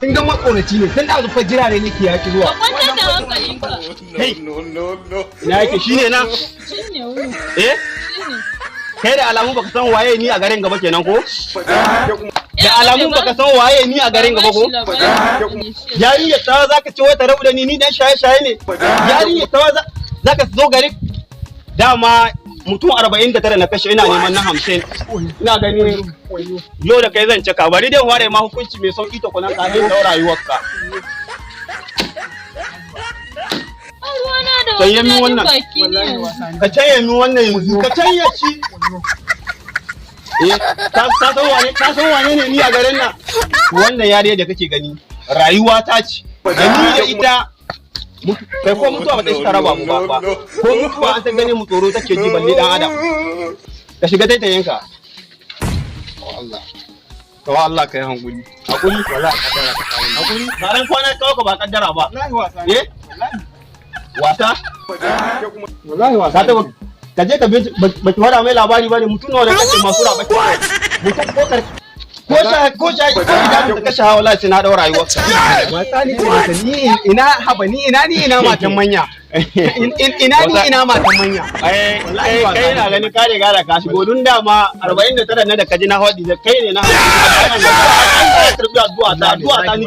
kin ga matsoraci ne tun da zufa jira ne nake yaki zuwa ka kwantar da hankalinka. No. ina yake shine na Shine wuri. shine kai da alamu baka san waye ni a garin gaba kenan ko da alamu baka san waye ni a garin gaba ko yarinya ta zaka ce wata rabu da ni dan shaye ne yarinya ta zaka zo garin dama mutum 49 na kashe ina neman na 50 ina gani yau da kai zan cika bari dai ware ma hukunci mai sauki ta kunan ka da rayuwarka canye min wannan ka canye min wannan yanzu ka canye shi ka san wane ne ni a garin nan wannan yariya da kake gani rayuwa ta ce da ni da ita kai ko mutuwa ba ta shi raba mu ba ko mutuwa an ta gane mu tsoro take ji balle dan adam ka shiga taitayinka to Allah kai hankuli wallahi kaddara ka kawo hankuli baran kwana kawo ka ba kaddara ba wallahi wasa wallahi wasa ka je ka bi baki fara mai labari bane mutum nawa da kake masu raba mutum ko idan ka kashe hawa wallahi na daura rayuwar wasa ne mata ni ina matan manya ina matan manya kai na gani ka riga da ka shigo dun dama 49 na da kaji na hodi da kai ne na hadi Allah ya tarbiya addu'a ta ni